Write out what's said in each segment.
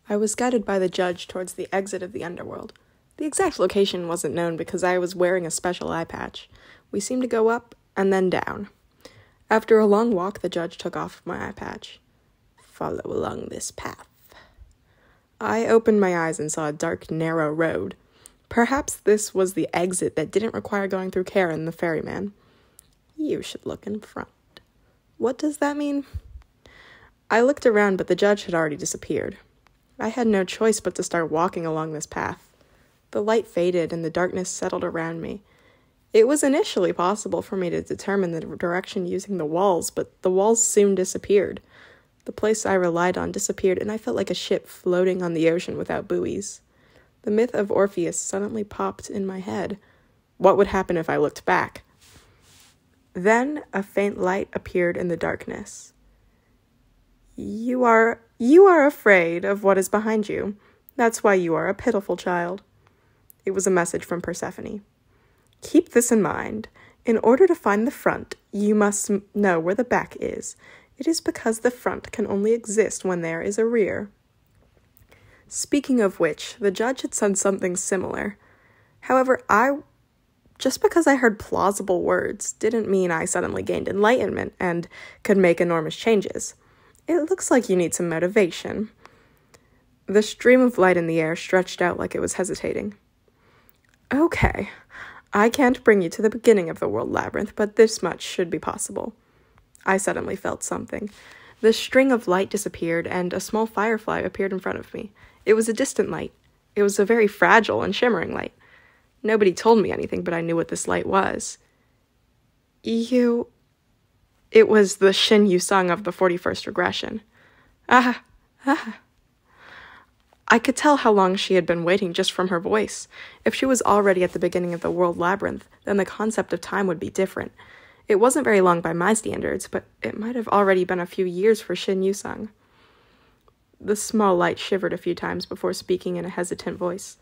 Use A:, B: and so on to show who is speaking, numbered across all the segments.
A: I was guided by the judge towards the exit of the underworld. The exact location wasn't known because I was wearing a special eye patch. We seemed to go up and then down. After a long walk, the judge took off my eye patch. "Follow along this path." I opened my eyes and saw a dark, narrow road. Perhaps this was the exit that didn't require going through Karen, the ferryman. "You should look in front." What does that mean? I looked around, but the judge had already disappeared. I had no choice but to start walking along this path. The light faded and the darkness settled around me. It was initially possible for me to determine the direction using the walls, but the walls soon disappeared. The place I relied on disappeared, and I felt like a ship floating on the ocean without buoys. The myth of Orpheus suddenly popped in my head. What would happen if I looked back? Then a faint light appeared in the darkness. You are afraid of what is behind you. That's why you are a pitiful child." It was a message from Persephone. "Keep this in mind. In order to find the front, you must know where the back is. It is because the front can only exist when there is a rear." Speaking of which, the judge had said something similar. However, just because I heard plausible words didn't mean I suddenly gained enlightenment and could make enormous changes. It looks like you need some motivation. The stream of light in the air stretched out like it was hesitating. "Okay, I can't bring you to the beginning of the world labyrinth, but this much should be possible." I suddenly felt something. The string of light disappeared, and a small firefly appeared in front of me. It was a distant light. It was a very fragile and shimmering light. Nobody told me anything, but I knew what this light was. It was the Shin-Yu-sung of the 41st regression. Ah. I could tell how long she had been waiting just from her voice. If she was already at the beginning of the world labyrinth, then the concept of time would be different. It wasn't very long by my standards, but it might have already been a few years for Shin-Yu-sung. The small light shivered a few times before speaking in a hesitant voice.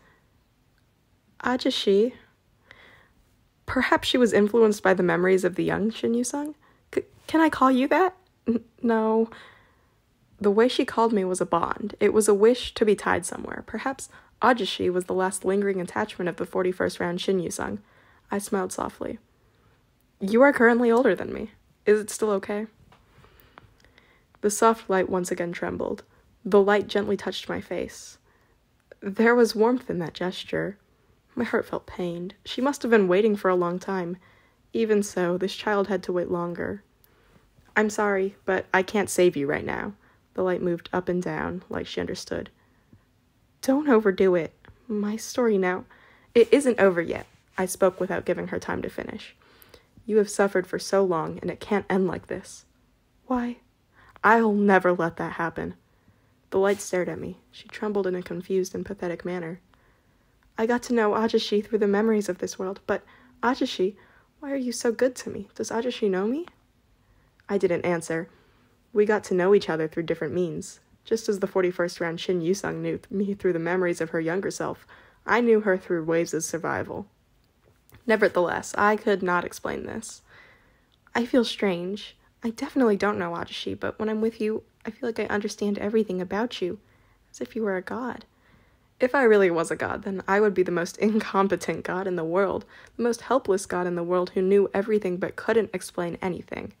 A: "Ajashi." Perhaps she was influenced by the memories of the young Shin-Yu-sung? Can I call you that? No. The way she called me was a bond. It was a wish to be tied somewhere. Perhaps Ajashi was the last lingering attachment of the 41st round Shin-Yu-sung. I smiled softly. "You are currently older than me. Is it still okay?" The soft light once again trembled. The light gently touched my face. There was warmth in that gesture. My heart felt pained. She must have been waiting for a long time. Even so, this child had to wait longer. "I'm sorry, but I can't save you right now." The light moved up and down, like she understood. "Don't overdo it. My story now." "It isn't over yet." I spoke without giving her time to finish. "You have suffered for so long, and it can't end like this." "Why?" "I'll never let that happen." The light stared at me. She trembled in a confused and pathetic manner. "I got to know Ajashi through the memories of this world, but Ajashi, why are you so good to me? Does Ajashi know me?" I didn't answer. We got to know each other through different means. Just as the 41st round Shin-Yu-sung knew me through the memories of her younger self, I knew her through waves of survival. Nevertheless, I could not explain this. "I feel strange. I definitely don't know Ajashi, but when I'm with you, I feel like I understand everything about you, as if you were a god. If I really was a god, then I would be the most incompetent god in the world, the most helpless god in the world who knew everything but couldn't explain anything."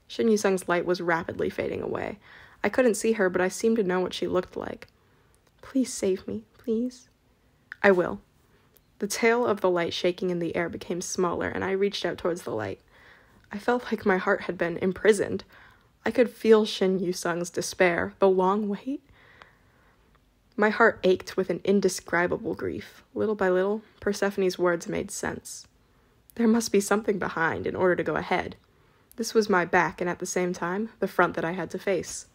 A: Shin-Yu-sung's light was rapidly fading away. I couldn't see her, but I seemed to know what she looked like. "Please save me, please." "I will." The tail of the light shaking in the air became smaller, and I reached out towards the light. I felt like my heart had been imprisoned. I could feel Shin-Yu-sung's despair, the long wait. My heart ached with an indescribable grief. Little by little, Persephone's words made sense. There must be something behind in order to go ahead. This was my back, and at the same time, the front that I had to face.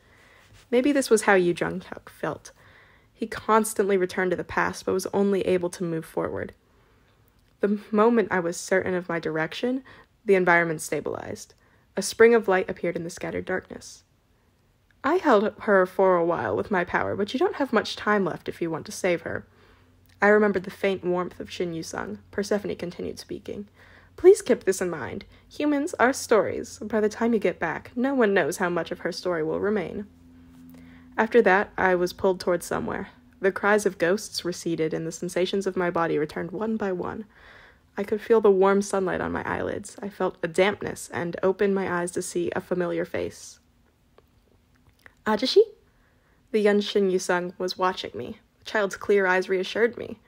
A: Maybe this was how joonghyeoks felt. He constantly returned to the past, but was only able to move forward. The moment I was certain of my direction, the environment stabilized. A spring of light appeared in the scattered darkness. "I held her for a while with my power, but you don't have much time left if you want to save her." I remembered the faint warmth of Shin-Yu-sung. Persephone continued speaking. "Please keep this in mind. Humans are stories. By the time you get back, no one knows how much of her story will remain." After that, I was pulled towards somewhere. The cries of ghosts receded, and the sensations of my body returned one by one. I could feel the warm sunlight on my eyelids. I felt a dampness and opened my eyes to see a familiar face. Ajashi? The young Shin Yusung was watching me. The child's clear eyes reassured me.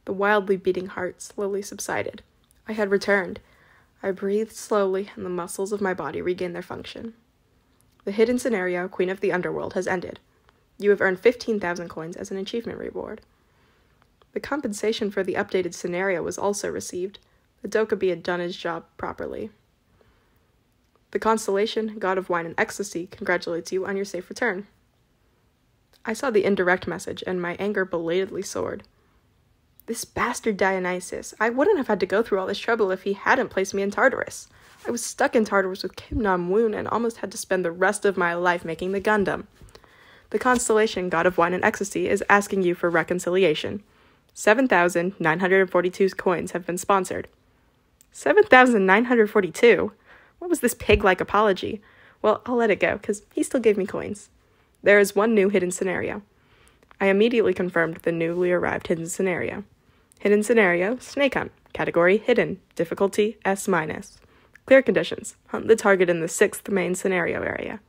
A: The wildly beating heart slowly subsided. I had returned. I breathed slowly, and the muscles of my body regained their function. The hidden scenario, Queen of the Underworld, has ended. You have earned 15,000 coins as an achievement reward. The compensation for the updated scenario was also received. The Dokubi had done his job properly. The constellation, God of Wine and Ecstasy, congratulates you on your safe return. I saw the indirect message, and my anger belatedly soared. This bastard Dionysus. I wouldn't have had to go through all this trouble if he hadn't placed me in Tartarus. I was stuck in Tartarus with Kim Nam-woon and almost had to spend the rest of my life making the Gundam. The constellation, God of Wine and Ecstasy, is asking you for reconciliation. 7,942 coins have been sponsored. 7,942? What was this pig-like apology? Well, I'll let it go, because he still gave me coins. There is one new hidden scenario. I immediately confirmed the newly arrived hidden scenario. Hidden scenario, Snake Hunt. Category, Hidden. Difficulty, S-. Clear conditions. Hunt the target in the 6th main scenario area.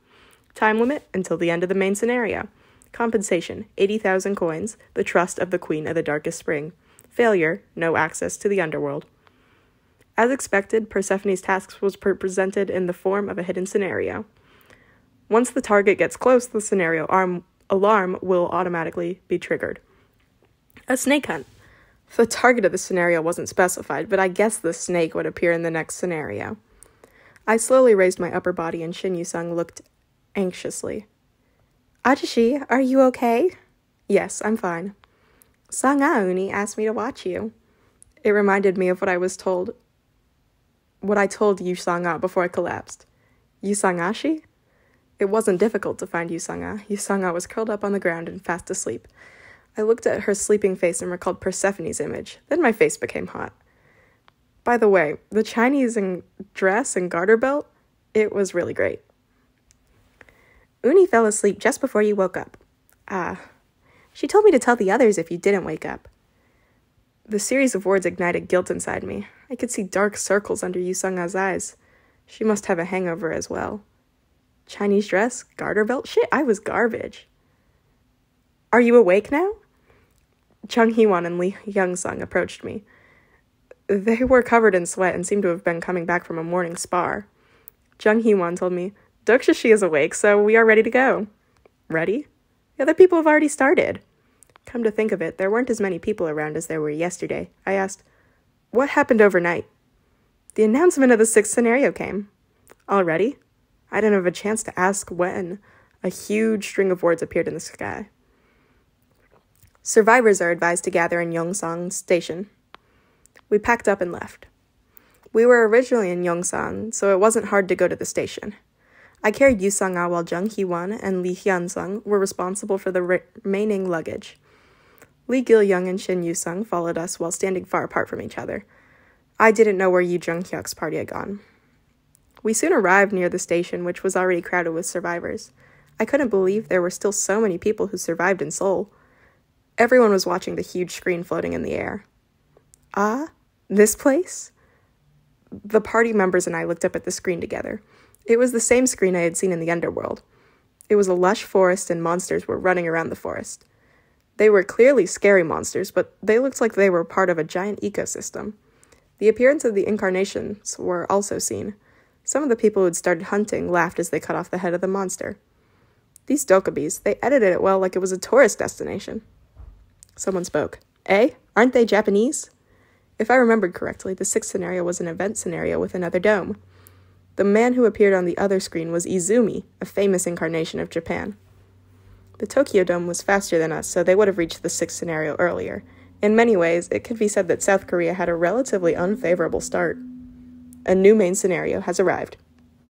A: Time limit, until the end of the main scenario. Compensation, 80,000 coins, the trust of the Queen of the Darkest Spring. Failure, no access to the underworld. As expected, Persephone's task was presented in the form of a hidden scenario. Once the target gets close, the scenario alarm will automatically be triggered. A snake hunt. The target of the scenario wasn't specified, but I guess the snake would appear in the next scenario. I slowly raised my upper body and Shin Yusung looked anxiously. Ajashi, are you okay? Yes, I'm fine. Sanga Uni asked me to watch you. It reminded me of what I told Yusanga before I collapsed. Yusangashi? It wasn't difficult to find Yusanga. Yusanga was curled up on the ground and fast asleep. I looked at her sleeping face and recalled Persephone's image. Then my face became hot. By the way, the Chinese dress and garter belt, it was really great. Uni fell asleep just before you woke up. She told me to tell the others if you didn't wake up. The series of words ignited guilt inside me. I could see dark circles under Yusanga's eyes. She must have a hangover as well. Chinese dress? Garter belt? Shit, I was garbage. Are you awake now? Chung Hee-won and Lee Young-sung approached me. They were covered in sweat and seemed to have been coming back from a morning spar. Chung Hee-won told me, Dokshi is awake, so we are ready to go. Ready? The other people have already started. Come to think of it, there weren't as many people around as there were yesterday. I asked, what happened overnight? The announcement of the 6th scenario came. Already? I didn't have a chance to ask when. A huge string of words appeared in the sky. Survivors are advised to gather in Yongsan Station. We packed up and left. We were originally in Yongsan, so it wasn't hard to go to the station. I carried Yusanga while Jung Hee-won and Lee Hyun-sung were responsible for the remaining luggage. Lee Gil-young and Shin Yusung followed us while standing far apart from each other. I didn't know where joonghyeoks' party had gone. We soon arrived near the station, which was already crowded with survivors. I couldn't believe there were still so many people who survived in Seoul. Everyone was watching the huge screen floating in the air. This place? The party members and I looked up at the screen together. It was the same screen I had seen in the underworld. It was a lush forest and monsters were running around the forest. They were clearly scary monsters, but they looked like they were part of a giant ecosystem. The appearance of the incarnations were also seen. Some of the people who had started hunting laughed as they cut off the head of the monster. These dokubis, they edited it well like it was a tourist destination. Someone spoke. Aren't they Japanese? If I remembered correctly, the 6th scenario was an event scenario with another dome. The man who appeared on the other screen was Izumi, a famous incarnation of Japan. The Tokyo Dome was faster than us, so they would have reached the 6th scenario earlier. In many ways, it could be said that South Korea had a relatively unfavorable start. A new main scenario has arrived.